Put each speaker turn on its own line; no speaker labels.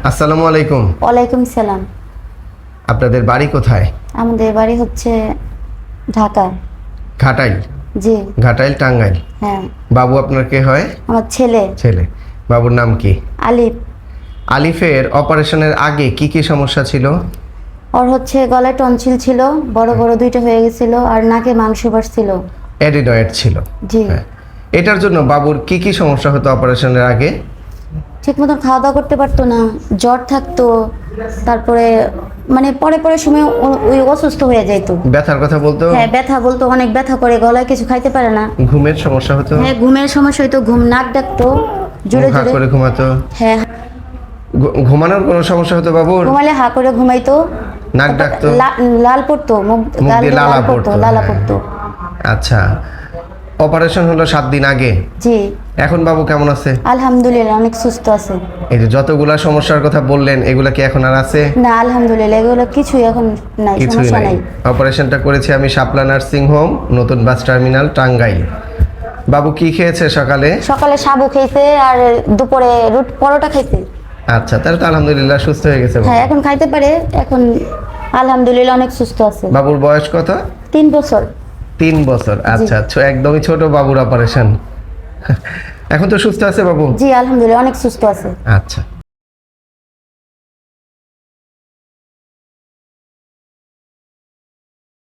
আসসালামু আলাইকুম।
ওয়ালাইকুম সালাম।
আপনাদের বাড়ি কোথায়?
আমাদের বাড়ি হচ্ছে ঢাকা।
ঘাটাইল?
জি।
ঘাটাইল টাঙ্গাইল।
হ্যাঁ।
বাবু আপনার কে হয়?
আমার ছেলে
ছেলে। বাবুর নাম কি?
আলিফ।
আলিফের অপারেশনের আগে কি কি সমস্যা ছিল?
ওর হচ্ছে গলায় টনসিল ছিল, বড় বড় দুইটা হয়ে গেছিল, আর নাকে মাংস বাড়ছিল।
অ্যাডিনয়েড ছিল।
জি।
হ্যাঁ। এটার জন্য বাবুর কি কি সমস্যা হতো অপারেশনের আগে?
ঠিক মতন খাওয়া দাওয়া করতে পারতো না, জ্বর থাকতো, তারপরে মানে পরে পরে সময় ওই অসুস্থ হয়ে যাইতো।
ব্যথার কথা বলতো?
হ্যাঁ, ব্যথা বলতো, অনেক ব্যথা করে, গলায় কিছু খাইতে পারে না।
ঘুমের সমস্যা হতো?
হ্যাঁ, ঘুমের সমস্যা হইতো, ঘুম নাক ডাকতো জোরে
হা
জোরে।
করে ঘুমাতো?
হ্যাঁ।
ঘুমানোর কোনো সমস্যা হতো বাবুর?
ঘুমালে হা করে ঘুমাইতো,
নাক ডাকতো?
লাল পড়তো, মুখ
মুখ
গাল
দিয়ে
দিয়ে
লালা
লাল পড়তো,
পড়তো?
লালা
হ্যাঁ।
পড়তো।
আচ্ছা, অপারেশন হলো 7 দিন আগে।
জি।
এখন বাবু কেমন আছে?
আলহামদুলিল্লাহ, অনেক সুস্থ আছে।
এই যে যতগুলা সমস্যার কথা বললেন, এগুলা কি এখন আর আছে?
না, আলহামদুলিল্লাহ, এগুলো কিছুই এখন নাই,
কিছুই
সমস্যা
নাই।
নাই।
অপারেশনটা করেছি আমি শাপলা নার্সিং হোম, নতুন বাস টার্মিনাল, টাঙ্গাইল। বাবু কি খেয়েছে সকালে?
সকালে সাবু খাইছে আর দুপুরে পরোটা খাইছে।
আচ্ছা, তাহলে তো আলহামদুলিল্লাহ সুস্থ হয়ে গেছে বাবু।
হ্যাঁ, এখন খাইতে পারে, এখন আলহামদুলিল্লাহ অনেক সুস্থ আছে।
বাবুর বয়স কত?
3 বছর।
3 বছর। আচ্ছা, একদমই ছোট বাবুর অপারেশন। এখন তো সুস্থ আছে বাবু?
জি, আলহামদুলিল্লাহ অনেক সুস্থ আছে।
আচ্ছা।